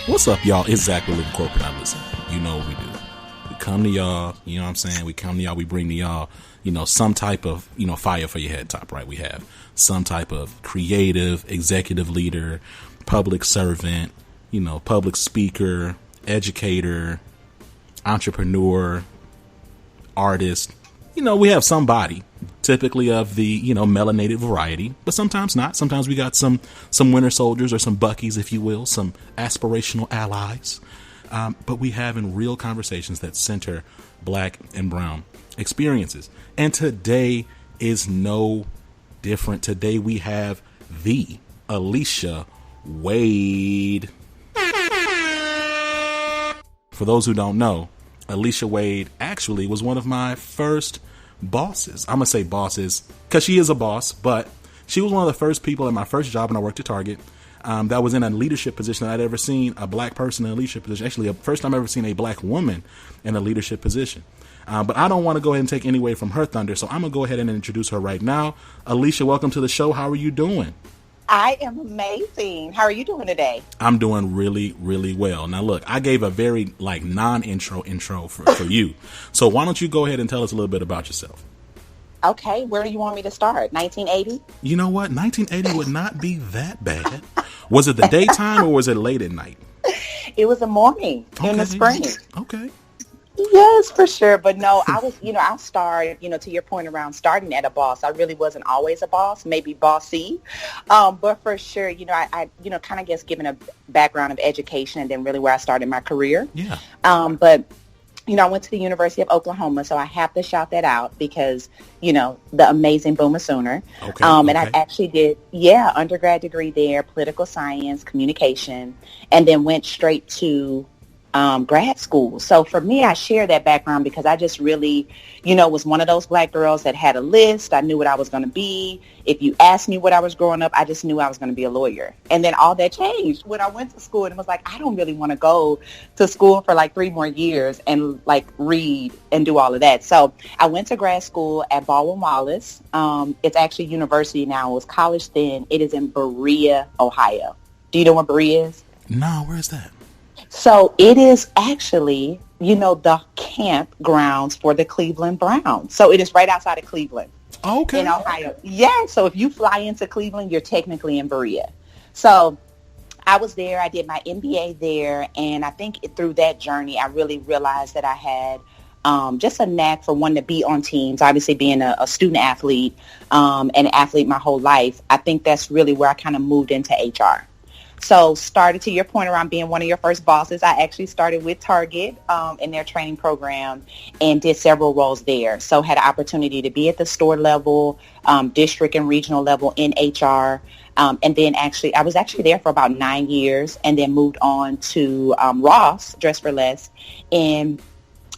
What's up, y'all? It's Zach with Living Corporate. Now listen, you know what we do. We come to y'all, you know what I'm saying? We come to y'all, we bring to y'all, some type of, fire for your head top, right? We have some type of creative, executive leader, public servant, public speaker, educator, entrepreneur, artist. We have somebody, typically of the, melanated variety, but sometimes not. Sometimes we got some winter soldiers or some buckies, if you will, some aspirational allies. But we having real conversations that center black and brown experiences. And today is no different. Today we have the Alicia Wade. For those who don't know, Alicia Wade actually was one of my first bosses. I'm going to say bosses because she is a boss, but she was one of the first people at my first job when I worked at Target that was in a leadership position that I'd ever seen a black person in a leadership position. Actually, the first time I ever seen a black woman in a leadership position. But I don't want to go ahead and take any away from her thunder, so I'm going to go ahead and introduce her right now. Alicia, welcome to the show. How are you doing? I am amazing. How are you doing today? I'm doing really, really well. Now, look, I gave a very non-intro for you. So why don't you go ahead and tell us a little bit about yourself? Okay. Where do you want me to start? 1980? You know what? 1980 would not be that bad. Was it the daytime or was it late at night? It was a morning in the spring. Okay. Yes, for sure. But no, I was, I'll start, to your point around starting at a boss. I really wasn't always a boss, maybe bossy. But for sure, I kind of guess given a background of education and then really where I started my career. Yeah. But I went to the University of Oklahoma, so I have to shout that out because, the amazing Boomer Sooner. Okay, And I actually did, undergrad degree there, political science, communication, and then went straight to grad school. So for me, I share that background because I just really, was one of those black girls that had a list. I knew what I was going to be. If you asked me what I was growing up, I just knew I was going to be a lawyer. And then all that changed when I went to school and it was like, I don't really want to go to school for 3 more years and read and do all of that. So I went to grad school at Baldwin-Wallace. It's actually university now. It was college then. It is in Berea, Ohio. Do you know where Berea is? No, where's that? So it is actually, the campgrounds for the Cleveland Browns. So it is right outside of Cleveland. Okay. In Ohio. Yeah. So if you fly into Cleveland, you're technically in Berea. So I was there. I did my MBA there. And I think through that journey, I really realized that I had just a knack for wanting to be on teams. Obviously being a student athlete and an athlete my whole life, I think that's really where I kind of moved into HR. So started to your point around being one of your first bosses. I actually started with Target in their training program and did several roles there. So had an opportunity to be at the store level, district and regional level in HR. And then I was actually there for about 9 years and then moved on to Ross, Dress for Less, in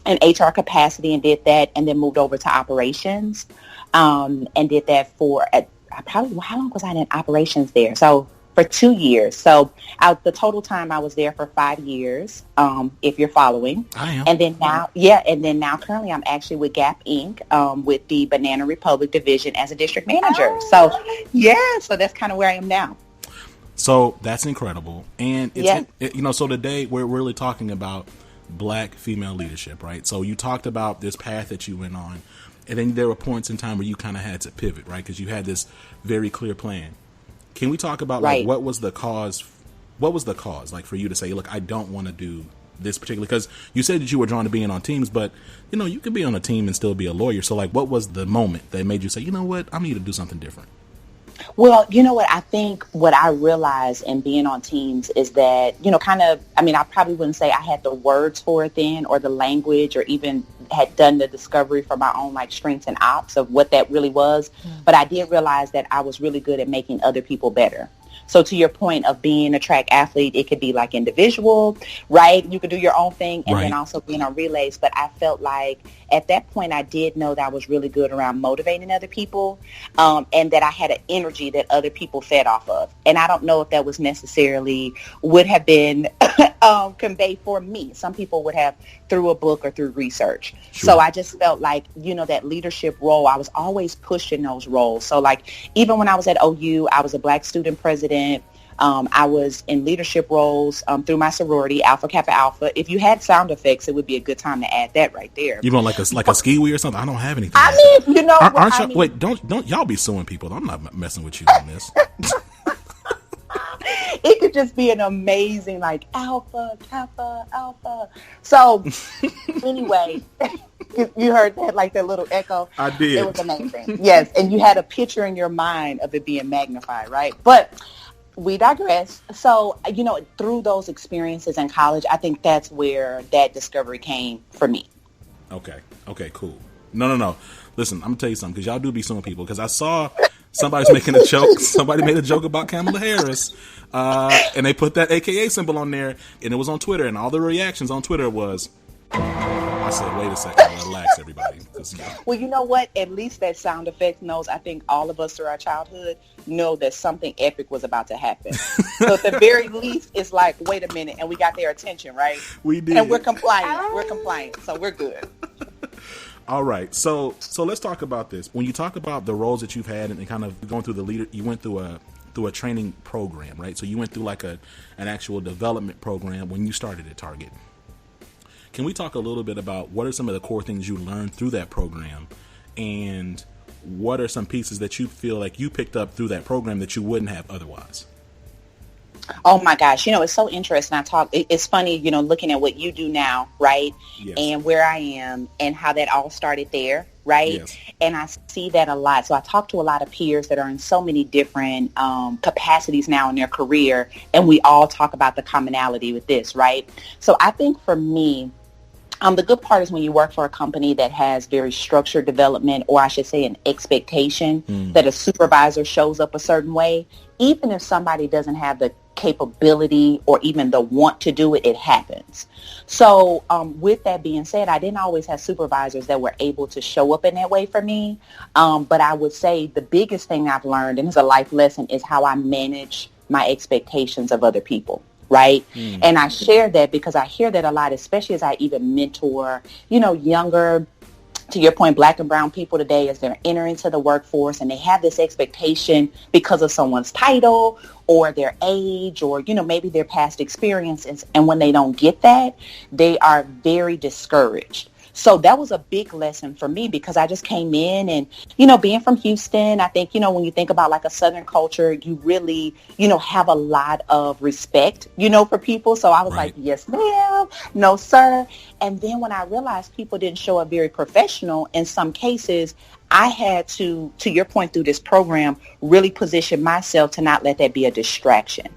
an HR capacity and did that and then moved over to operations and did that for how long was I in operations there? So for 2 years. So the total time I was there for 5 years, if you're following. I am. And then now currently I'm actually with Gap Inc. With the Banana Republic division as a district manager. Oh. So that's kind of where I am now. So that's incredible. And it's, so today we're really talking about black female leadership, right? So you talked about this path that you went on, and then there were points in time where you kind of had to pivot, right? Because you had this very clear plan. Can we talk about what was the cause? What was the cause for you to say, look, I don't want to do this particular? Because you said that you were drawn to being on teams, but you could be on a team and still be a lawyer. So what was the moment that made you say, you know what, I need to do something different? Well, you know what, I think what I realized in being on teams is that, I probably wouldn't say I had the words for it then or the language or even had done the discovery for my own strengths and ops of what that really was. But I did realize that I was really good at making other people better. So to your point of being a track athlete, it could be individual, right? You could do your own thing and then also being on relays. But I felt like at that point, I did know that I was really good around motivating other people and that I had an energy that other people fed off of. And I don't know if that was necessarily would have been conveyed for me. Some people would have through a book or through research. Sure. So I just felt like, that leadership role, I was always pushed in those roles. So even when I was at OU, I was a Black student president. I was in leadership roles through my sorority, Alpha Kappa Alpha. If you had sound effects, it would be a good time to add that right there. You want like a skiwi or something? I don't have anything. I mean, you know, aren't y'all, wait, don't y'all be suing people? I'm not messing with you on this. It could just be an amazing, like, Alpha, Kappa, Alpha. So, anyway, you heard that, like, that little echo? I did. It was amazing. Yes, and you had a picture in your mind of it being magnified, right? But we digress. So, you know, through those experiences in college, I think that's where that discovery came for me. Okay, cool. No. Listen, I'm going to tell you something, because y'all do be suing people, because I saw somebody's making a joke. Somebody made a joke about Kamala Harris, and they put that AKA symbol on there, and it was on Twitter, and all the reactions on Twitter was, I said, wait a second, relax, everybody. Well, you know what? At least that sound effect knows, I think all of us through our childhood know that something epic was about to happen. So at the very least, it's like, wait a minute, and we got their attention, right? We did. And we're compliant, so we're good. All right, so let's talk about this. When you talk about the roles that you've had and kind of going through you went through a training program, right? So you went through like an actual development program when you started at Target. Can we talk a little bit about what are some of the core things you learned through that program, and what are some pieces that you feel like you picked up through that program that you wouldn't have otherwise? Oh my gosh, you know, it's so interesting. It's funny, you know, looking at what you do now, right? Yes. And where I am and how that all started there, right? Yes. And I see that a lot. So I talk to a lot of peers that are in so many different capacities now in their career, and we all talk about the commonality with this, right? So I think for me, the good part is when you work for a company that has very structured development, or I should say an expectation that a supervisor shows up a certain way, even if somebody doesn't have the capability or even the want to do it, it happens. So with that being said, I didn't always have supervisors that were able to show up in that way for me. But I would say the biggest thing I've learned, and it's a life lesson, is how I manage my expectations of other people. Right. And I share that because I hear that a lot, especially as I even mentor, you know, younger, to your point, Black and brown people today as they're entering into the workforce, and they have this expectation because of someone's title or their age or, you know, maybe their past experiences. And when they don't get that, they are very discouraged. So that was a big lesson for me because I just came in and, you know, being from Houston, I think, you know, when you think about like a Southern culture, you really, you know, have a lot of respect, you know, for people. So I was like, yes, ma'am. No, sir. And then when I realized people didn't show up very professional in some cases, I had to your point through this program, really position myself to not let that be a distraction.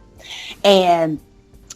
And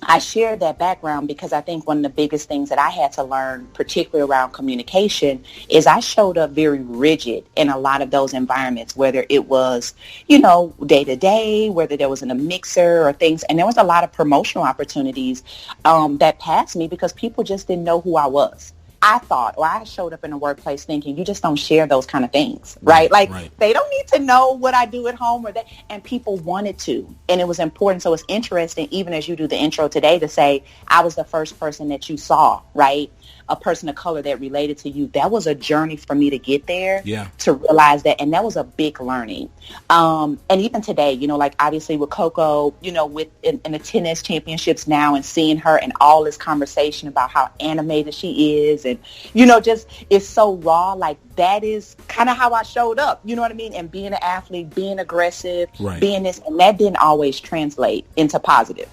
I shared that background because I think one of the biggest things that I had to learn, particularly around communication, is I showed up very rigid in a lot of those environments, whether it was, you know, day to day, whether there was in a mixer or things. And there was a lot of promotional opportunities that passed me because people just didn't know who I was. I thought, or I showed up in the workplace thinking, you just don't share those kind of things, right? Like, they don't need to know what I do at home or that. And people wanted to. And it was important. So it's interesting, even as you do the intro today, to say, I was the first person that you saw, right? A person of color that related to you. That was a journey for me to get there, to realize that. And that was a big learning. And even today, you know, like obviously with Coco, you know, with in the tennis championships now and seeing her and all this conversation about how animated she is. And, you know, just it's so raw. Like that is kind of how I showed up. You know what I mean? And being an athlete, being aggressive, being this. And that didn't always translate into positive.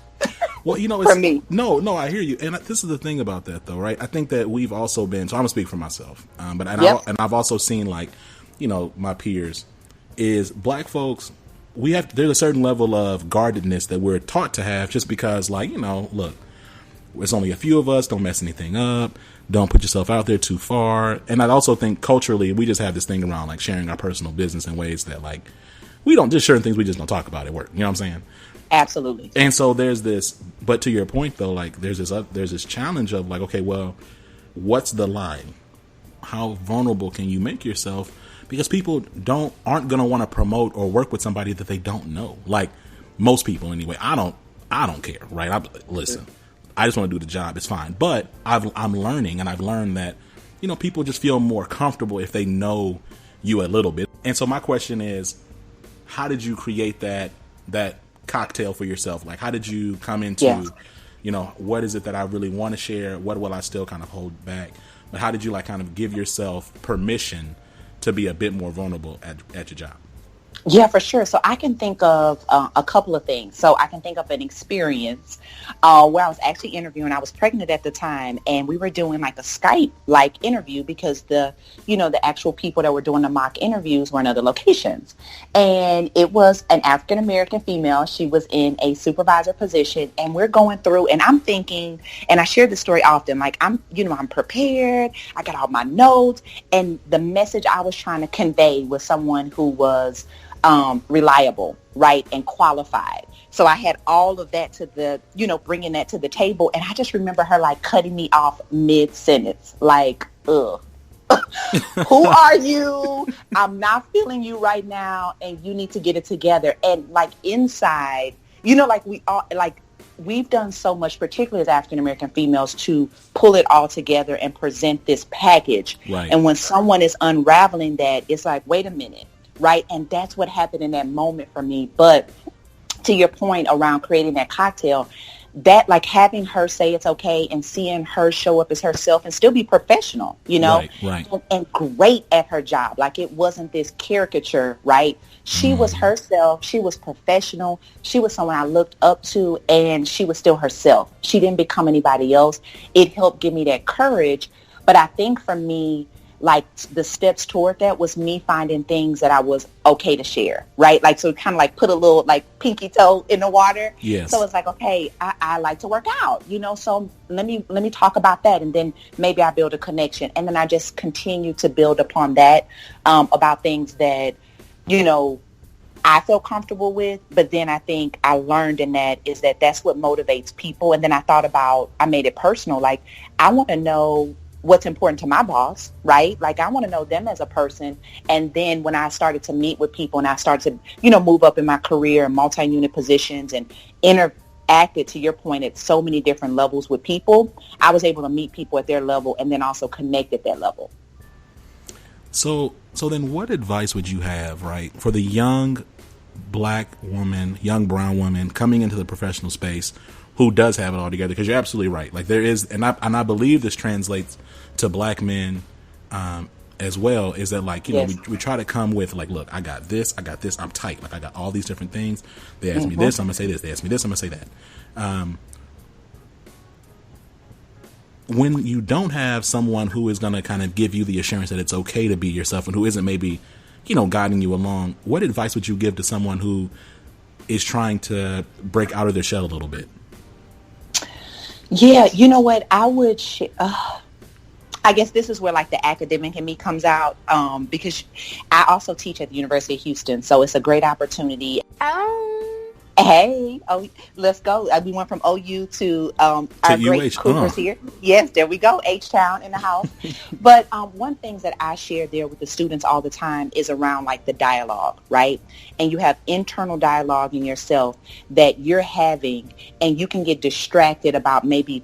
Well, you know, it's, for me. No, I hear you. And this is the thing about that, though, right? I think that we've also been, so I'm going to speak for myself, but I've also seen, like, you know, my peers, is Black folks, there's a certain level of guardedness that we're taught to have just because, like, you know, look, it's only a few of us, don't mess anything up, don't put yourself out there too far. And I also think culturally, we just have this thing around, like, sharing our personal business in ways that, like, we don't, just certain things we just don't talk about at work. You know what I'm saying? Absolutely. And so there's this, but to your point though, like there's this challenge of like, okay, well, what's the line? How vulnerable can you make yourself? Because people aren't going to want to promote or work with somebody that they don't know. Like most people anyway. I don't care, right? Listen, I just want to do the job. It's fine. But I'm learning, and I've learned that, you know, people just feel more comfortable if they know you a little bit. And so my question is, how did you create that cocktail for yourself? Like, how did you come into, Yeah. you know, what is it that I really want to share? What will I still kind of hold back? But how did you like kind of give yourself permission to be a bit more vulnerable at your job? Yeah, for sure. So I can think of a couple of things. So I can think of an experience where I was actually interviewing. I was pregnant at the time, and we were doing like a Skype like interview because the actual people that were doing the mock interviews were in other locations. And it was an African American female. She was in a supervisor position, and we're going through, and I'm thinking, and I share this story often, like I'm prepared. I got all my notes, and the message I was trying to convey was someone who was reliable, right, and qualified. So I had all of that bringing that to the table. And I just remember her like cutting me off mid-sentence, like, ugh. Who are you? I'm not feeling you right now, and you need to get it together. And like inside, like we've done so much, particularly as African American females, to pull it all together and present this package. Right. And when someone is unraveling that, it's like, wait a minute. Right. And that's what happened in that moment for me. But to your point around creating that cocktail, that like having her say it's okay and seeing her show up as herself and still be professional, Right. And great at her job. Like it wasn't this caricature, right? She was herself. She was professional. She was someone I looked up to, and she was still herself. She didn't become anybody else. It helped give me that courage. But I think for me, like the steps toward that was me finding things that I was okay to share, right? Like, so kind of like put a little like pinky toe in the water. Yes. So it's like, okay, I like to work out, so let me talk about that. And then maybe I build a connection. And then I just continue to build upon that, about things that, I feel comfortable with. But then I think I learned in that is that that's what motivates people. And then I made it personal. Like I want to know what's important to my boss, right? Like I want to know them as a person. And then when I started to meet with people and I started to, move up in my career in multi-unit positions and interacted, to your point, at so many different levels with people, I was able to meet people at their level and then also connect at that level. So then what advice would you have, right, for the young black woman, young brown woman coming into the professional space who does have it all together? Because you're absolutely right. Like there is, and I believe this translates to black men as well, is that like, Yes. we try to come with like, look, I got this, I'm tight. Like I got all these different things. They ask me this, I'm going to say this. They ask me this, I'm going to say that. When you don't have someone who is going to kind of give you the assurance that it's okay to be yourself and who isn't maybe, guiding you along, what advice would you give to someone who is trying to break out of their shell a little bit? Yeah, you know what? I guess this is where like the academic in me comes out, because I also teach at the University of Houston, so it's a great opportunity. Hey, let's go. We went from OU to our great Cougars here. Yes, there we go. H-Town in the house. But one thing that I share there with the students all the time is around like the dialogue, right? And you have internal dialogue in yourself that you're having, and you can get distracted about maybe,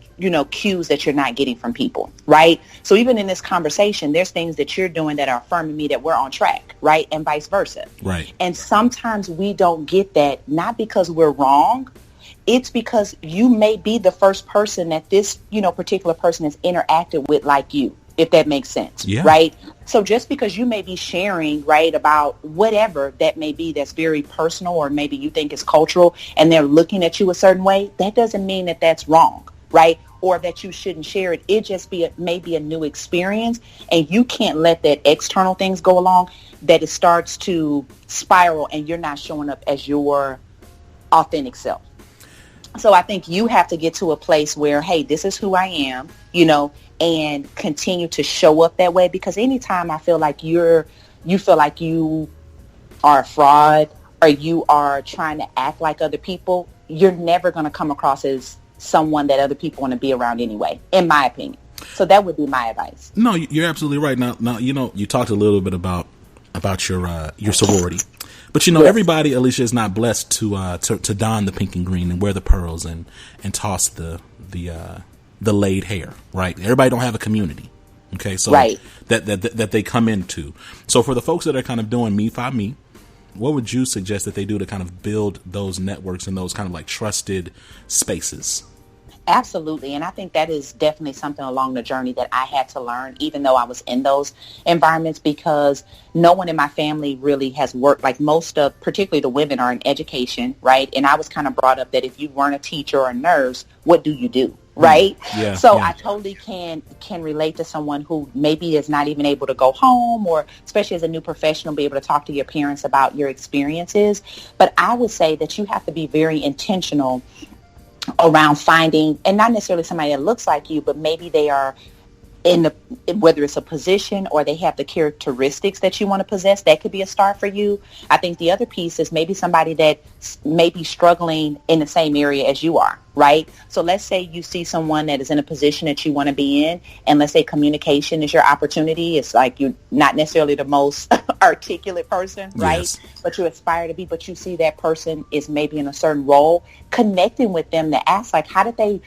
cues that you're not getting from people, right? So even in this conversation, there's things that you're doing that are affirming me that we're on track, right? And vice versa. Right. And sometimes we don't get that, not because we're wrong. It's because you may be the first person that this, particular person has interacted with like you, if that makes sense. Yeah. Right. So just because you may be sharing, right, about whatever that may be that's very personal, or maybe you think is cultural, and they're looking at you a certain way, that doesn't mean that that's wrong, right? Or that you shouldn't share it. It just may be a new experience, and you can't let that external things go along, that it starts to spiral and you're not showing up as your authentic self. So I think you have to get to a place where, hey, this is who I am, and continue to show up that way. Because anytime I feel like you feel like you are a fraud, or you are trying to act like other people, you're never going to come across as someone that other people want to be around anyway, in my opinion. So that would be my advice. No, you're absolutely right. Now, you talked a little bit about your sorority. But Yes. everybody, Alicia, is not blessed to don the pink and green and wear the pearls and toss the laid hair, right? Everybody don't have a community, okay? So Right. that they come into. So for the folks that are kind of doing me, what would you suggest that they do to kind of build those networks and those kind of like trusted spaces? Absolutely. And I think that is definitely something along the journey that I had to learn, even though I was in those environments, because no one in my family really has worked. Like most of, particularly the women, are in education, right? And I was kind of brought up that if you weren't a teacher or a nurse, what do you do? Right. Yeah, so yeah. I totally can relate to someone who maybe is not even able to go home, or especially as a new professional, be able to talk to your parents about your experiences. But I would say that you have to be very intentional around finding, and not necessarily somebody that looks like you, but maybe they are in the, whether it's a position or they have the characteristics that you want to possess. That could be a start for you. I think the other piece is maybe somebody that may be struggling in the same area as you are, right? So let's say you see someone that is in a position that you want to be in, and let's say communication is your opportunity. It's like you're not necessarily the most articulate person, right? Yes. But you aspire to be, but you see that person is maybe in a certain role. Connecting with them to ask, like, how did they,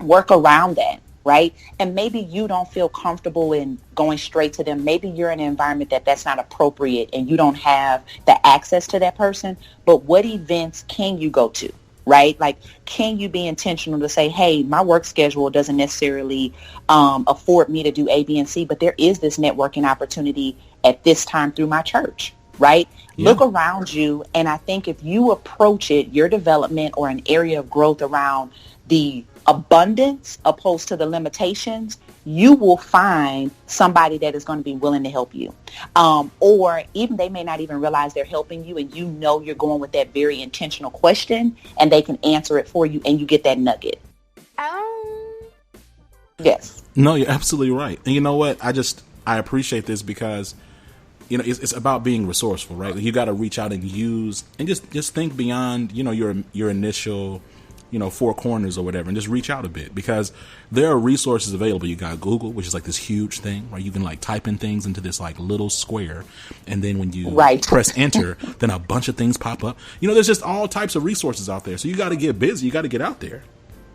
work around that? Right? And maybe you don't feel comfortable in going straight to them. Maybe you're in an environment that's not appropriate and you don't have the access to that person. But what events can you go to? Right? Like, can you be intentional to say, hey, my work schedule doesn't necessarily afford me to do A, B, and C, but there is this networking opportunity at this time through my church. Right? Yeah. Look around you. And I think if you approach it, your development or an area of growth around the abundance opposed to the limitations, you will find somebody that is going to be willing to help you. Or even they may not even realize they're helping you, and you're going with that very intentional question, and they can answer it for you, and you get that nugget. Yes. No, you're absolutely right. And you know what? I appreciate this because, it's about being resourceful, right? You got to reach out and use, and just think beyond, your initial, four corners or whatever, and just reach out a bit, because there are resources available. You got Google, which is like this huge thing, right? You can like type in things into this like little square, and then when you press enter, then a bunch of things pop up. There's just all types of resources out there. So you got to get busy. You got to get out there.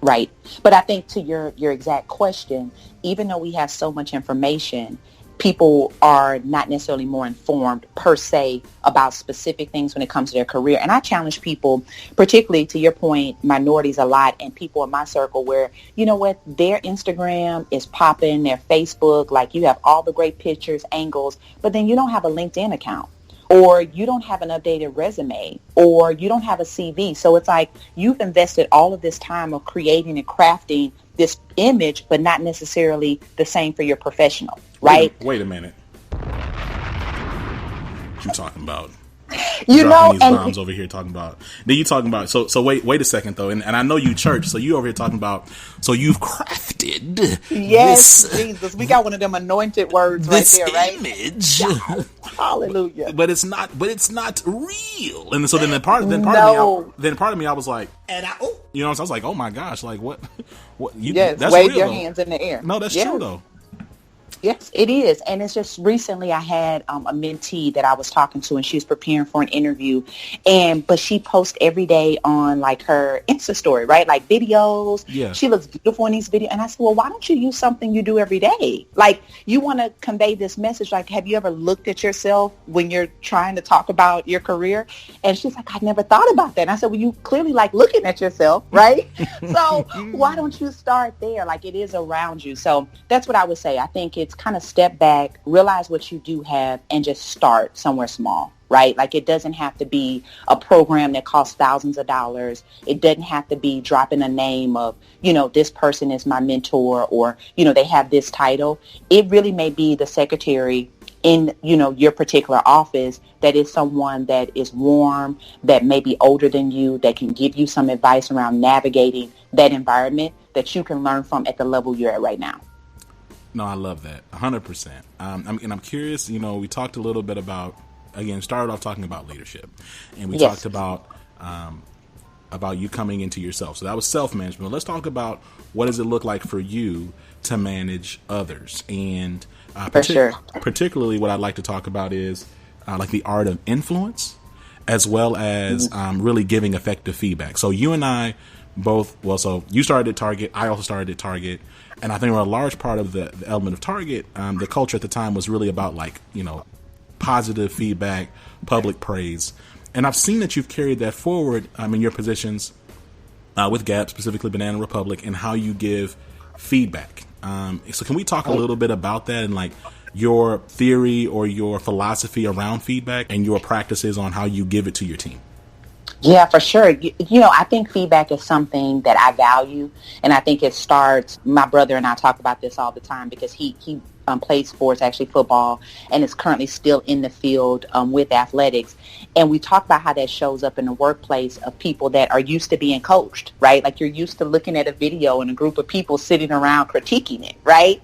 Right. But I think to your exact question, even though we have so much information, people are not necessarily more informed per se about specific things when it comes to their career. And I challenge people, particularly to your point, minorities a lot, and people in my circle where, their Instagram is popping, their Facebook, like you have all the great pictures, angles, but then you don't have a LinkedIn account, or you don't have an updated resume, or you don't have a CV. So it's like you've invested all of this time of creating and crafting this image, but not necessarily the same for your professional, right? Wait a minute. What you talking about? These bombs over here talking about. Then you talking about. So wait a second though, and I know you church, so you over here talking about. So you've crafted. Yes, Jesus, we got one of them anointed words right there, right? Image. Yeah. Hallelujah. But it's not real. And so then part of me, I was like, I was like, oh my gosh, like what? Yes, that's wave real, your though. hands in the air. No, that's true though. Yes, it is. And it's just recently I had a mentee that I was talking to, and she was preparing for an interview, but she posts every day on like her Insta story, right? Like videos. Yeah. She looks beautiful in these videos. And I said, well, why don't you use something you do every day? Like, you want to convey this message. Like, have you ever looked at yourself when you're trying to talk about your career? And she's like, I never thought about that. And I said, well, you clearly like looking at yourself, right? So why don't you start there? Like, it is around you. So that's what I would say. I think it's kind of step back, realize what you do have, and just start somewhere small, right? Like, it doesn't have to be a program that costs thousands of dollars. It doesn't have to be dropping a name of, this person is my mentor, or, they have this title. It really may be the secretary in, your particular office that is someone that is warm, that may be older than you, that can give you some advice around navigating that environment that you can learn from at the level you're at right now. No, I love that. 100%. And I'm curious, we talked a little bit about, again, started off talking about leadership, and we talked about you coming into yourself. So that was self-management. Let's talk about what does it look like for you to manage others. And particularly what I'd like to talk about is like the art of influence, as well as really giving effective feedback. So you and I both, so you started at Target, I also started at Target. And I think a large part of the element of Target, the culture at the time was really about like, positive feedback, public praise. And I've seen that you've carried that forward in your positions with Gap, specifically Banana Republic, and how you give feedback. So can we talk a little bit about that and like your theory or your philosophy around feedback and your practices on how you give it to your team? Yeah, for sure. I think feedback is something that I value, and I think it starts, my brother and I talk about this all the time because he plays sports, actually football, and is currently still in the field with athletics. And we talk about how that shows up in the workplace of people that are used to being coached, right? Like you're used to looking at a video and a group of people sitting around critiquing it, right?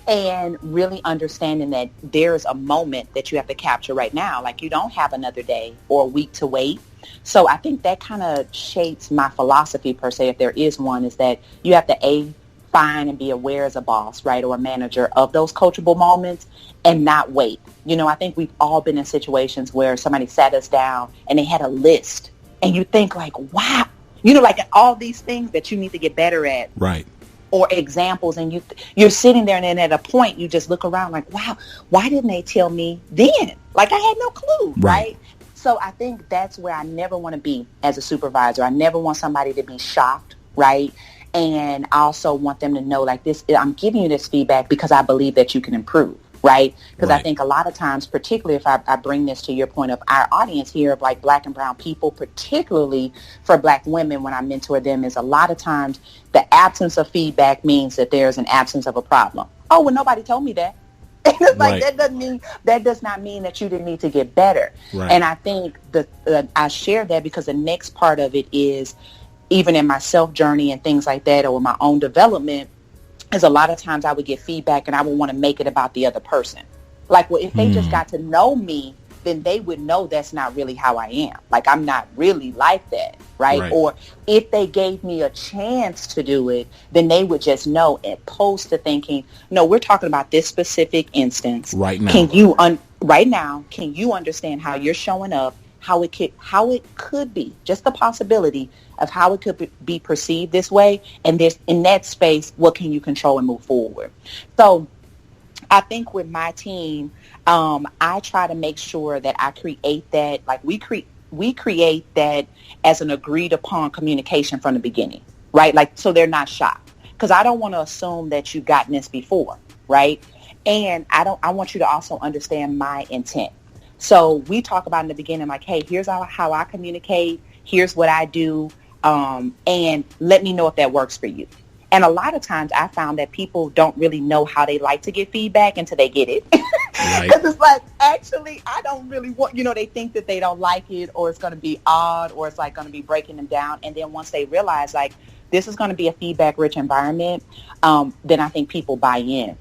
And really understanding that there's a moment that you have to capture right now. Like you don't have another day or a week to wait. So I think that kind of shapes my philosophy per se, if there is one, is that you have to find and be aware as a boss, right, or a manager of those coachable moments and not wait. I think we've all been in situations where somebody sat us down and they had a list and you think like, wow, like all these things that you need to get better at. Right. Or examples, and you're sitting there and then at a point you just look around like, wow, why didn't they tell me then? Like I had no clue, right? So I think that's where I never want to be as a supervisor. I never want somebody to be shocked, right? And I also want them to know like this, I'm giving you this feedback because I believe that you can improve, right? Because I think a lot of times, particularly if I bring this to your point of our audience here of like Black and brown people, particularly for Black women when I mentor them, is a lot of times the absence of feedback means that there's an absence of a problem. Oh, well, nobody told me that. And it's like, that does not mean that you didn't need to get better. Right. And I think I share that because the next part of it is, even in my self journey and things like that, or my own development, is a lot of times I would get feedback and I would want to make it about the other person. Like, well, if they just got to know me, then they would know that's not really how I am. Like, I'm not really like that, right? Or if they gave me a chance to do it, then they would just know, as opposed to thinking, no, we're talking about this specific instance. Right now. Can you understand how you're showing up, how it could be, just the possibility of how it could be perceived this way, and this, in that space, what can you control and move forward? So I think with my team, I try to make sure that I create that, like we create that as an agreed upon communication from the beginning, right? Like, so they're not shocked, because I don't want to assume that you've gotten this before, right? And I want you to also understand my intent. So we talk about in the beginning, like, hey, here's how I communicate. Here's what I do. And let me know if that works for you. And a lot of times I found that people don't really know how they like to get feedback until they get it. Because it's like, actually, I don't really want, they think that they don't like it, or it's going to be odd, or it's like going to be breaking them down. And then once they realize like this is going to be a feedback rich environment, then I think people buy in.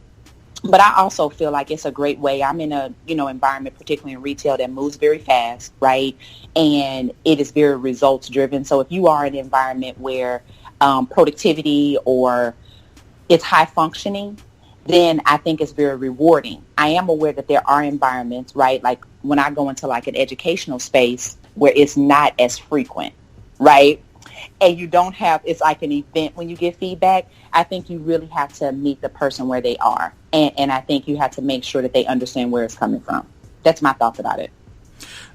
But I also feel like it's a great way. I'm in a, environment, particularly in retail, that moves very fast, right? And it is very results driven. So if you are in an environment where productivity or it's high functioning, then I think it's very rewarding. I am aware that there are environments, right? Like when I go into like an educational space where it's not as frequent, right? And you don't have, it's like an event when you get feedback. I think you really have to meet the person where they are. And I think you have to make sure that they understand where it's coming from. That's my thoughts about it.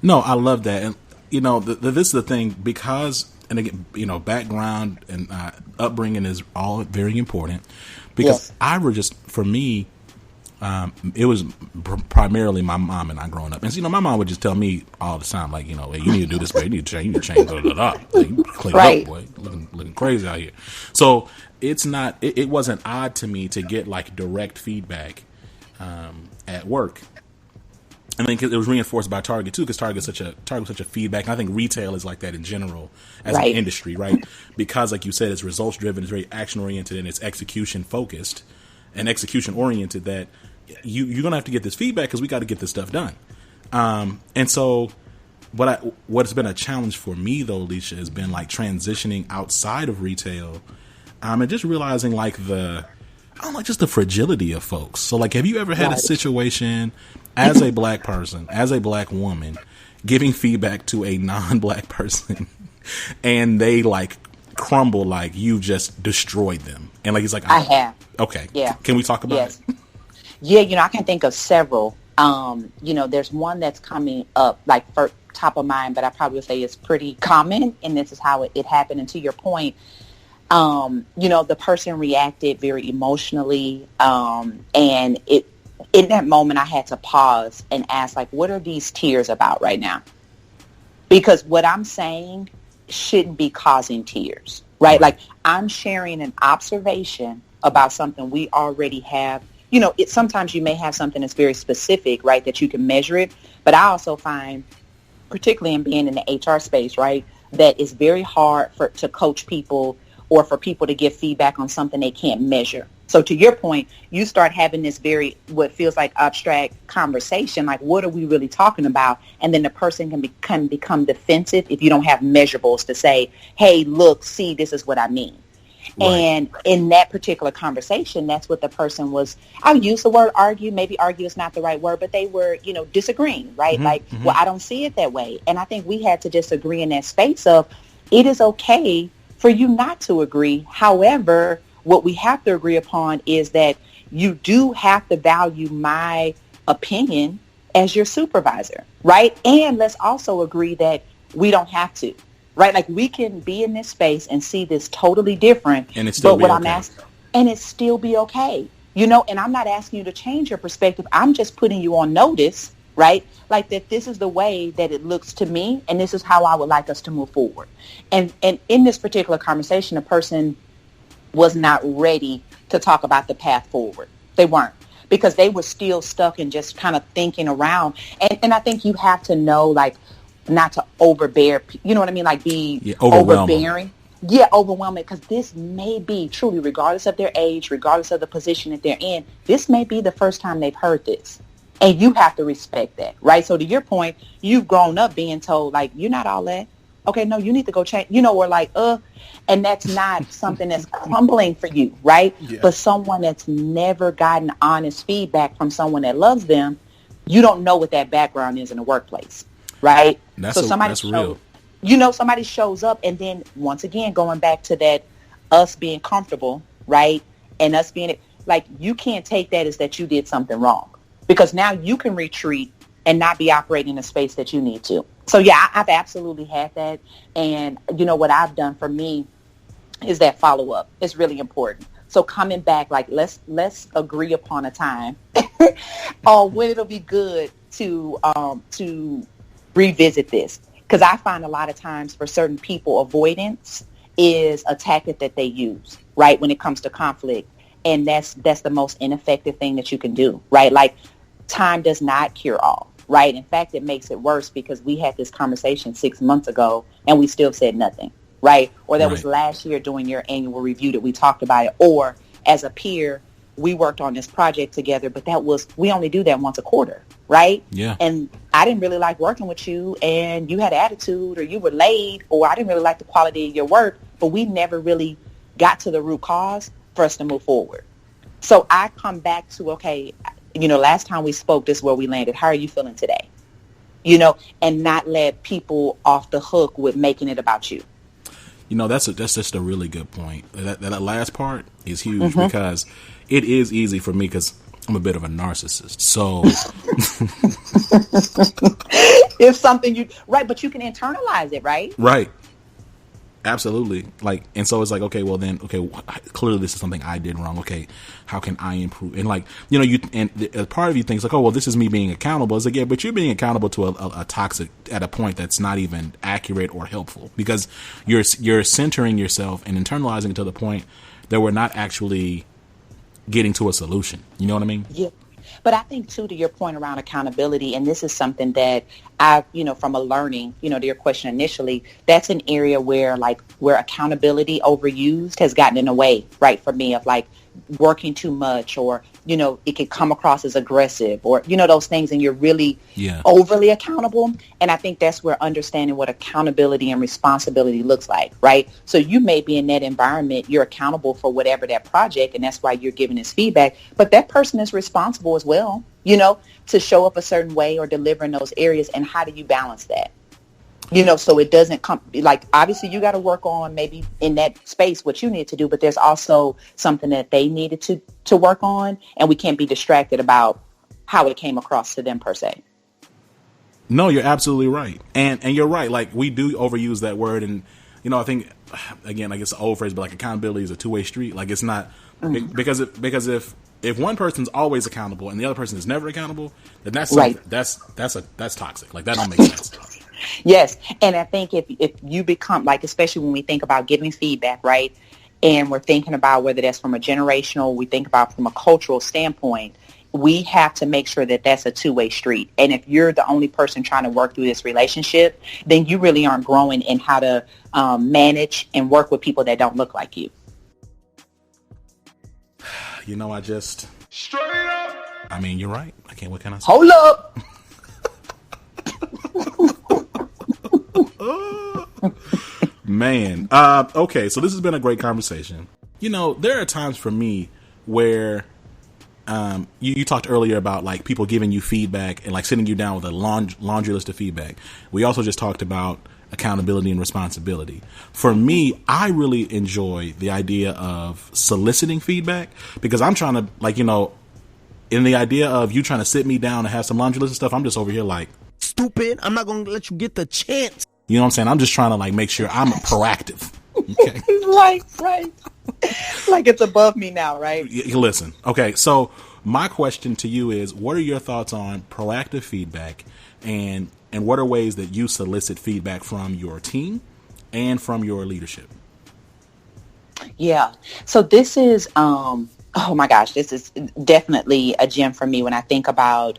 No, I love that. And, this is the thing, because, and again, background and upbringing is all very important. Because for me, it was primarily my mom and I growing up. And, my mom would just tell me all the time, like, hey, you need to do this, boy. You need to change, blah, blah, blah. Like, you clean it up, boy. Looking crazy out here. So it wasn't odd to me to get, like, direct feedback at work. And then it was reinforced by Target, too, because Target was such a feedback. And I think retail is like that in general as an industry, right? Because, like you said, it's results-driven, it's very action-oriented, and it's execution-focused and execution-oriented, that you're going to have to get this feedback because we got to get this stuff done. And so what's been a challenge for me, though, Alicia, has been like transitioning outside of retail and just realizing like just the fragility of folks. So like, have you ever had a situation as a Black person, as a Black woman, giving feedback to a non-Black person and they like crumble, like you just destroyed them? And like, he's like, I have. Okay. Yeah. Can we talk about it? Yeah, I can think of several. There's one that's coming up like for top of mind, but I probably would say it's pretty common, and this is how it happened. And to your point, the person reacted very emotionally, and in that moment I had to pause and ask, like, what are these tears about right now? Because what I'm saying shouldn't be causing tears, right? Like, I'm sharing an observation about something we already have. Sometimes you may have something that's very specific, right, that you can measure it. But I also find, particularly in being in the HR space, right, that it's very hard to coach people or for people to give feedback on something they can't measure. So to your point, you start having this what feels like abstract conversation, like, what are we really talking about? And then the person can become defensive if you don't have measurables to say, hey, look, see, this is what I mean. Right. And in that particular conversation, that's what the person was. I'll use the word argue. Maybe argue is not the right word, but they were, disagreeing, right? Mm-hmm. Well, I don't see it that way. And I think we had to just agree in that space of, it is okay for you not to agree. However, what we have to agree upon is that you do have to value my opinion as your supervisor, right? And let's also agree that we don't have to. Right, like, we can be in this space and see this totally different, and it's still I'm asking, and it still be okay, and I'm not asking you to change your perspective. I'm just putting you on notice, right? Like, that this is the way that it looks to me, and this is how I would like us to move forward. And in this particular conversation, the person was not ready to talk about the path forward. They weren't, because they were still stuck in just kind of thinking around. And I think you have to know, like, not to overbear, you know what I mean? Like, be overbearing. Yeah, overwhelming, because this may be truly, regardless of their age, regardless of the position that they're in, this may be the first time they've heard this. And you have to respect that, right? So to your point, you've grown up being told, like, you're not all that. Okay, no, you need to go change, or like, and that's not something that's crumbling for you, right? Yeah. But someone that's never gotten honest feedback from someone that loves them, you don't know what that background is in the workplace. Right. That's real. Somebody shows up, and then once again, going back to that, us being comfortable, right? And us being like, you can't take that as that you did something wrong, because now you can retreat and not be operating in a space that you need to. So yeah, I've absolutely had that. And what I've done for me is that follow up is really important. So coming back, like, let's agree upon a time or when it'll be good to revisit this, because I find a lot of times for certain people, avoidance is a tactic that they use, right, when it comes to conflict, and that's the most ineffective thing that you can do, right? Like, time does not cure all, right? In fact, it makes it worse, because we had this conversation 6 months ago and we still said nothing, right? Or that was last year during your annual review that we talked about it, or as a peer, we worked on this project together, but we only do that once a quarter, right? Yeah. And I didn't really like working with you, and you had attitude, or you were late, or I didn't really like the quality of your work, but we never really got to the root cause for us to move forward. So I come back to, okay, last time we spoke, this is where we landed. How are you feeling today? And not let people off the hook with making it about you. That's just a really good point. That last part is huge, because it is easy for me, because I'm a bit of a narcissist. So it's something but you can internalize it, right? Right. Absolutely. Like, and so it's like, okay, well then, okay, clearly this is something I did wrong. Okay, how can I improve? And like, part of you thinks like, oh, well, this is me being accountable. It's like, yeah, but you're being accountable to a toxic at a point that's not even accurate or helpful, because you're centering yourself and internalizing it to the point that we're not actually getting to a solution. You know what I mean? Yeah. But I think, too, to your point around accountability, and this is something that I, from a learning, to your question initially, that's an area where accountability overused has gotten in the way, right, for me, of like working too much, or, it can come across as aggressive, or, those things, and you're really overly accountable. And I think that's where understanding what accountability and responsibility looks like, right? So you may be in that environment, you're accountable for whatever that project, and that's why you're giving this feedback, but that person is responsible as well, to show up a certain way or deliver in those areas. And how do you balance that? So it doesn't come, like, obviously you got to work on maybe in that space what you need to do, but there's also something that they needed to work on, and we can't be distracted about how it came across to them per se. No, you're absolutely right. And you're right. Like, we do overuse that word. And, you know, I think, again, like, it's an old phrase, but like, accountability is a two-way street. Like, it's not, because if one person's always accountable and the other person is never accountable, then that's something, that's toxic. Like, that don't make sense. Yes. And I think if you become, like, especially when we think about giving feedback, right? And we're thinking about whether that's from a generational, we think about from a cultural standpoint, we have to make sure that that's a two-way street. And if you're the only person trying to work through this relationship, then you really aren't growing in how to manage and work with people that don't look like you. You know, straight up. I mean, you're right. What can I say? Hold up. Man. Okay, so this has been a great conversation. You know, there are times for me where you talked earlier about like people giving you feedback and like sitting you down with a laundry list of feedback. We also just talked about accountability and responsibility. For me, I really enjoy the idea of soliciting feedback because I'm trying to, like, you know, in the idea of you trying to sit me down and have some laundry list and stuff, I'm just over here like, stupid, I'm not going to let you get the chance. You know what I'm saying? I'm just trying to like make sure I'm proactive. Okay. Right. Like it's above me now, right? Listen. Okay. So my question to you is, what are your thoughts on proactive feedback and what are ways that you solicit feedback from your team and from your leadership? Yeah. So this is, oh my gosh, this is definitely a gem for me when I think about,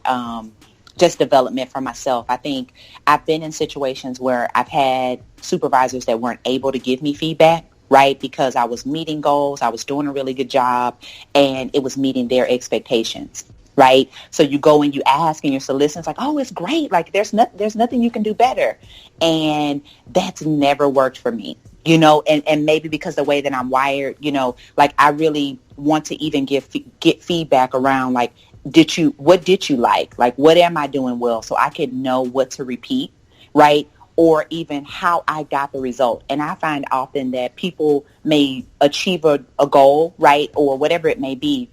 just development for myself. I think I've been in situations where I've had supervisors that weren't able to give me feedback, right? Because I was meeting goals, I was doing a really good job, and it was meeting their expectations, right? So you go and you ask and you're soliciting, it's like, oh, it's great. Like there's nothing you can do better. And that's never worked for me, you know, and maybe because the way that I'm wired, you know, like I really want to even get feedback around like, what did you like? Like, what am I doing well? So I could know what to repeat, right? Or even how I got the result. And I find often that people may achieve a goal, right? Or whatever it may be.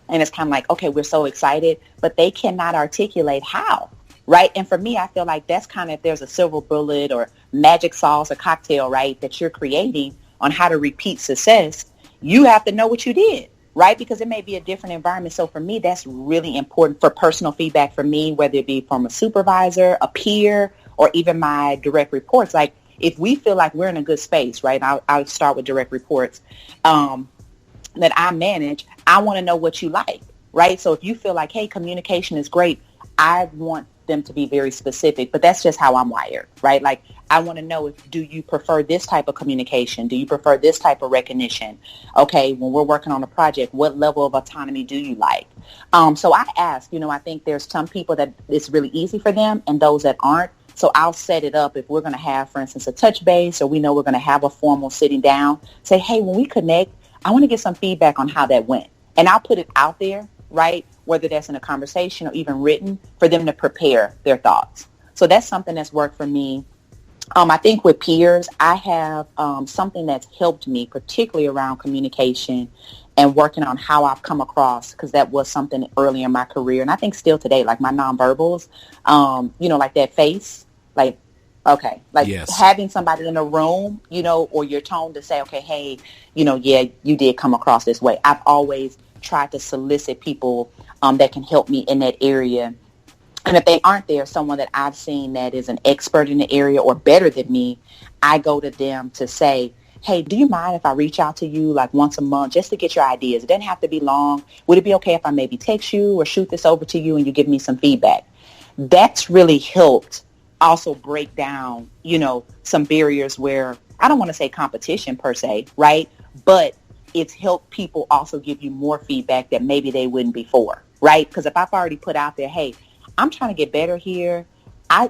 And it's kind of like, okay, we're so excited, but they cannot articulate how, right? And for me, I feel like that's kind of, if there's a silver bullet or magic sauce or cocktail, right, that you're creating on how to repeat success, you have to know what you did. Right? Because it may be a different environment. So for me, that's really important for personal feedback for me, whether it be from a supervisor, a peer, or even my direct reports. Like if we feel like we're in a good space, right? I'll start with direct reports that I manage. I want to know what you like, right? So if you feel like, hey, communication is great, I want them to be very specific, but that's just how I'm wired, right? Like I want to know do you prefer this type of communication? Do you prefer this type of recognition? Okay, when we're working on a project, what level of autonomy do you like? So I ask, you know, I think there's some people that it's really easy for them and those that aren't. So I'll set it up if we're going to have, for instance, a touch base or we know we're going to have a formal sitting down, say, hey, when we connect, I want to get some feedback on how that went. And I'll put it out there, right? Whether that's in a conversation or even written for them to prepare their thoughts. So that's something that's worked for me. I think with peers, I have something that's helped me, particularly around communication and working on how I've come across, because that was something early in my career. And I think still today, like my nonverbals, you know, like that face, like, okay, like yes. Having somebody in a room, you know, or your tone to say, okay, hey, you know, yeah, you did come across this way. I've always tried to solicit people that can help me in that area. And if they aren't there, someone that I've seen that is an expert in the area or better than me, I go to them to say, hey, do you mind if I reach out to you like once a month just to get your ideas? It doesn't have to be long. Would it be okay if I maybe text you or shoot this over to you and you give me some feedback? That's really helped also break down, you know, some barriers where I don't want to say competition per se, right? But it's helped people also give you more feedback that maybe they wouldn't before, right? Because if I've already put out there, hey, I'm trying to get better here.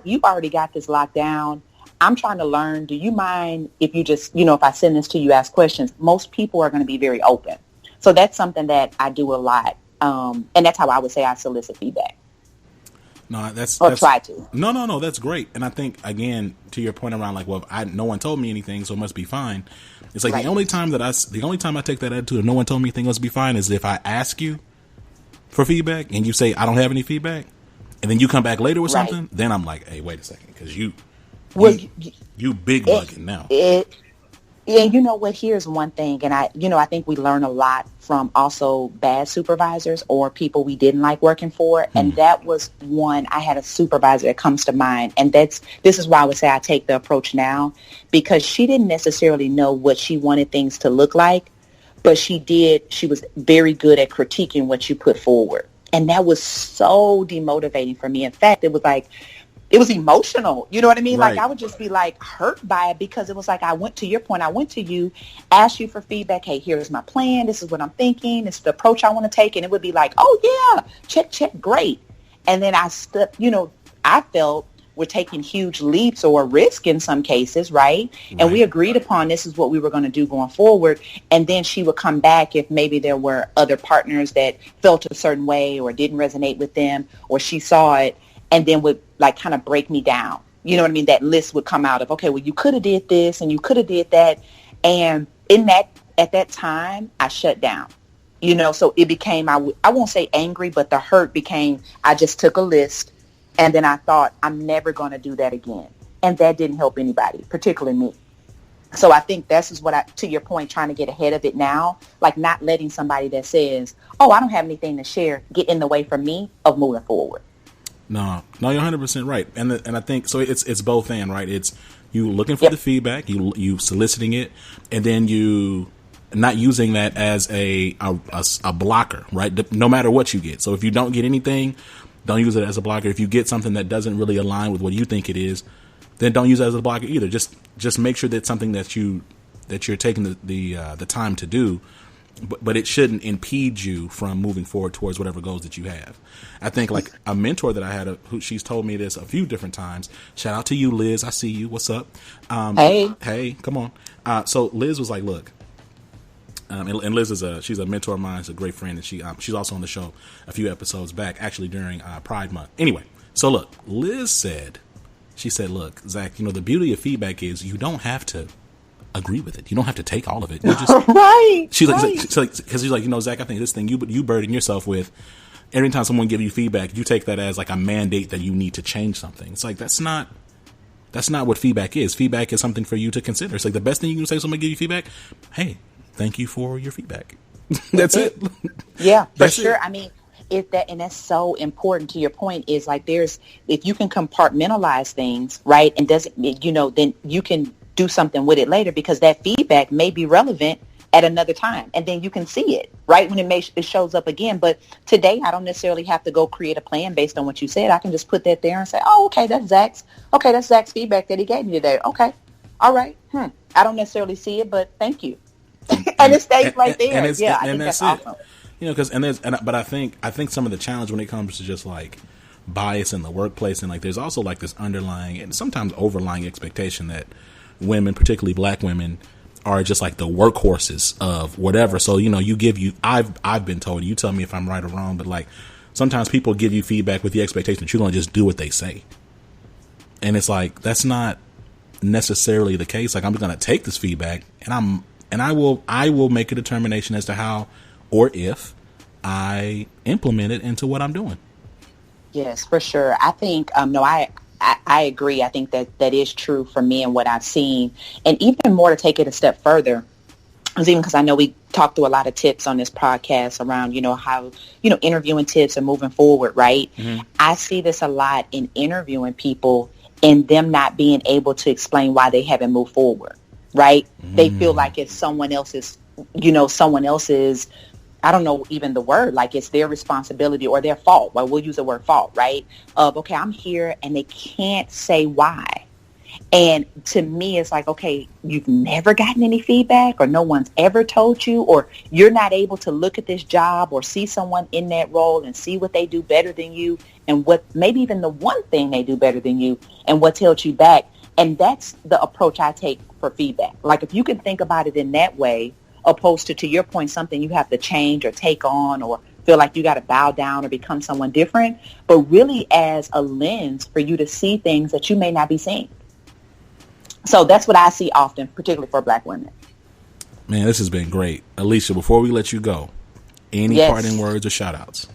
You've already got this locked down. I'm trying to learn. Do you mind if you just, you know, if I send this to you, ask questions? Most people are going to be very open. So that's something that I do a lot. And that's how I would say I solicit feedback. No, that's try to. No, that's great. And I think, again, to your point around like, well, no one told me anything, so it must be fine. It's like right. the only time I take that attitude of no one told me anything must be fine is if I ask you for feedback and you say, I don't have any feedback, and then you come back later with Right. something, then I'm like, hey, wait a second, because you Well, big bugging now. Yeah, you know what? Here's one thing, and I think we learn a lot from also bad supervisors or people we didn't like working for, and that was one. I had a supervisor that comes to mind, and this is why I would say I take the approach now, because she didn't necessarily know what she wanted things to look like, but she was very good at critiquing what you put forward, and that was so demotivating for me. In fact, it was emotional. You know what I mean? Right. Like I would just be like hurt by it, because it was like, I went to you, asked you for feedback. Hey, here's my plan. This is what I'm thinking. This is the approach I want to take. And it would be like, oh yeah, check, great. And then I felt we're taking huge leaps or risk in some cases, right? And we agreed upon this is what we were going to do going forward. And then she would come back if maybe there were other partners that felt a certain way or didn't resonate with them, or she saw it, and then would like kind of break me down. You know what I mean? That list would come out of, okay, well, you could have did this and you could have did that. And at that time, I shut down. So it became, I won't say angry, but the hurt became, I just took a list and then I thought, I'm never going to do that again. And that didn't help anybody, particularly me. So I think this is to your point, trying to get ahead of it now, like not letting somebody that says, oh, I don't have anything to share, get in the way for me of moving forward. No, you're 100% right, and I think so. It's both and right. It's you looking for the feedback, you soliciting it, and then you not using that as a blocker, right? No matter what you get. So if you don't get anything, don't use it as a blocker. If you get something that doesn't really align with what you think it is, then don't use it as a blocker either. Just make sure that's something that you're taking the time to do. But it shouldn't impede you from moving forward towards whatever goals that you have. I think like a mentor that I had, who she's told me this a few different times. Shout out to you, Liz. I see you. What's up? Hey, come on. So Liz was like, look, and Liz she's a mentor of mine. She's a great friend, and she's also on the show a few episodes back, actually during Pride Month. Anyway, so look, Liz said, look, Zach, the beauty of feedback is you don't have to agree with it. You don't have to take all of it. You just, right. She's like, because she's like, Zach, I think this thing you burden yourself with. Every time someone gives you feedback, you take that as like a mandate that you need to change something. It's like that's not what feedback is. Feedback is something for you to consider. It's like the best thing you can say to somebody give you feedback. Hey, thank you for your feedback. That's it. Yeah, for That's sure. it. I mean, and that's so important to your point is like if you can compartmentalize things, right, and then you can do something with it later, because that feedback may be relevant at another time, and then you can see it right when it shows up again. But today I don't necessarily have to go create a plan based on what you said. I can just put that there and say, oh, okay, that's Zach's feedback that he gave me today. Okay, all right. I don't necessarily see it, but thank you. And it stays right there. I think that's awesome. But I think some of the challenge when it comes to just like bias in the workplace, and like there's also like this underlying and sometimes overlying expectation that women, particularly black women, are just like the workhorses of whatever. So, I've been told, you tell me if I'm right or wrong, but like sometimes people give you feedback with the expectation that you're going to just do what they say. And it's like, that's not necessarily the case. Like, I'm going to take this feedback and I will make a determination as to how or if I implement it into what I'm doing. Yes, for sure. I think, I agree. I think that is true for me and what I've seen. And even more to take it a step further, even because I know we talked through a lot of tips on this podcast around, how, interviewing tips and moving forward, right? Mm-hmm. I see this a lot in interviewing people and them not being able to explain why they haven't moved forward, right? Mm. They feel like it's someone else's, I don't know even the word, like it's their responsibility or their fault. Well, we'll use the word fault, right? Okay, I'm here and they can't say why. And to me, it's like, okay, you've never gotten any feedback, or no one's ever told you, or you're not able to look at this job or see someone in that role and see what they do better than you, and what maybe even the one thing they do better than you and what's held you back. And that's the approach I take for feedback. Like if you can think about it in that way, opposed to your point, something you have to change or take on or feel like you got to bow down or become someone different, but really as a lens for you to see things that you may not be seeing. So that's what I see often, particularly for black women. Man, this has been great. Alicia, before we let you go, any parting words or shout outs?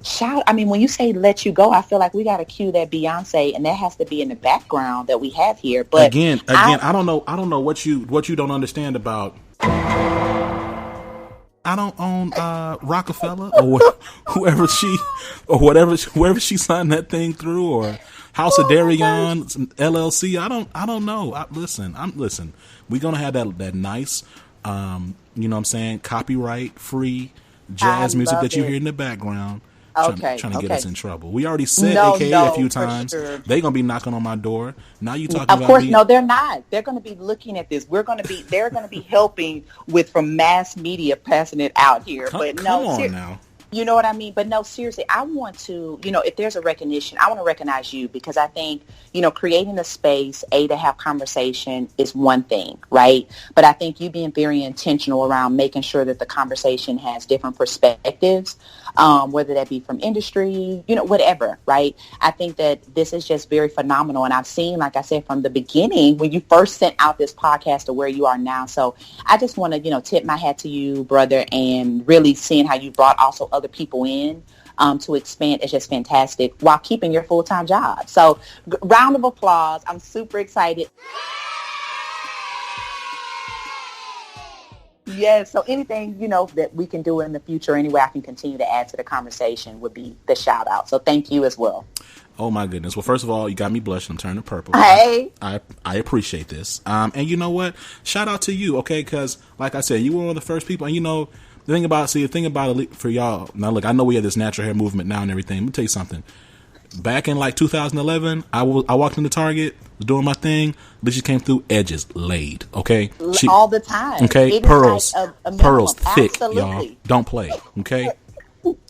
When you say let you go, I feel like we got to cue that Beyonce, and that has to be in the background that we have here. But again, I don't know what you don't understand about. I don't own Rockefeller or whoever whoever she signed that thing through, or House of Darion LLC. I don't know. Listen. We're gonna have that nice, you know what I'm saying, copyright free jazz music that you hear in the background. Trying to get us in trouble. We already said AKA a few times. Sure. They're gonna be knocking on my door. Now you talking about? Of course, no, they're not. They're gonna be looking at this. They're gonna be helping from mass media passing it out here. Come on now. You know what I mean? But no, seriously, I want to, if there's a recognition, I want to recognize you, because I think, creating a space, to have conversation is one thing, right? But I think you being very intentional around making sure that the conversation has different perspectives, whether that be from industry, whatever, right? I think that this is just very phenomenal. And I've seen, like I said, from the beginning, when you first sent out this podcast to where you are now. So I just want to, tip my hat to you, brother, and really seeing how you brought also other people in to expand is just fantastic while keeping your full-time job. So round of applause. I'm super excited. Yes. So anything, that we can do in the future, any way I can continue to add to the conversation would be the shout out. So thank you as well. Oh my goodness. Well, first of all, you got me blushing. I'm turning purple. Hey. I appreciate this. And you know what? Shout out to you. Okay. Cause like I said, you were one of the first people, and the thing about it for y'all. Now look, I know we have this natural hair movement now and everything. Let me tell you something. Back in like 2011, I walked into Target, was doing my thing. Alicia came through, edges laid. Okay, all the time. Okay, pearls, pearls thick, absolutely. y'all. Don't play. Okay,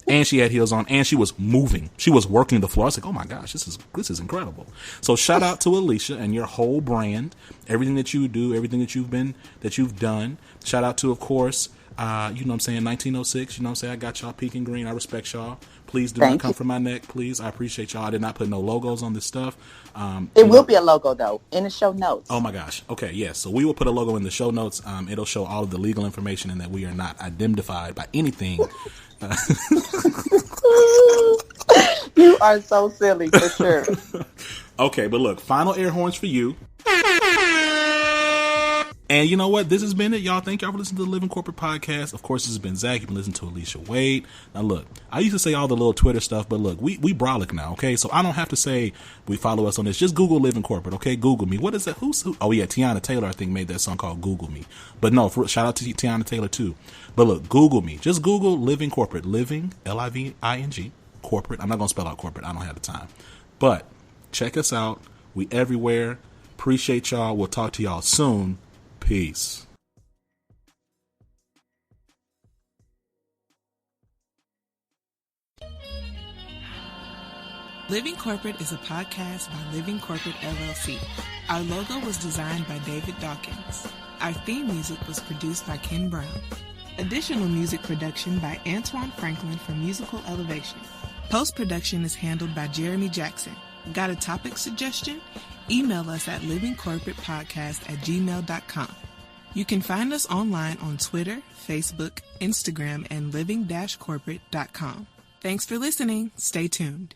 and she had heels on, and she was moving. She was working the floor. I was like, oh my gosh, this is incredible. So shout out to Alicia and your whole brand, everything that you do, everything that you've done. Shout out to, of course, you know what I'm saying, 1906. You know what I'm saying, I got y'all peak green. I respect y'all. Please do not come from my neck, please. I appreciate y'all. I did not put no logos on this stuff. It will be a logo, though, in the show notes. Oh, my gosh. Okay, yes. So we will put a logo in the show notes. It'll show all of the legal information and that we are not indemnified by anything. You are so silly, for sure. Okay, but look, final air horns for you. And you know what? This has been it, y'all. Thank y'all for listening to the Living Corporate Podcast. Of course, this has been Zach. You've been listening to Alicia Wade. Now, look, I used to say all the little Twitter stuff, but look, we brolic now, okay? So I don't have to say we follow us on this. Just Google Living Corporate, okay? Google me. What is that? Who? Oh, yeah, Tiana Taylor, I think, made that song called Google Me. But no, shout out to Tiana Taylor, too. But look, Google me. Just Google Living Corporate. Living, Living, corporate. I'm not going to spell out corporate. I don't have the time. But check us out. We everywhere. Appreciate y'all. We'll talk to y'all soon. Peace. Living Corporate is a podcast by Living Corporate LLC. Our logo was designed by David Dawkins. Our theme music was produced by Ken Brown. Additional music production by Antoine Franklin for Musical Elevation. Post-production is handled by Jeremy Jackson. Got a topic suggestion? Email us at livingcorporatepodcast@gmail.com. You can find us online on Twitter, Facebook, Instagram, and living-corporate.com. Thanks for listening. Stay tuned.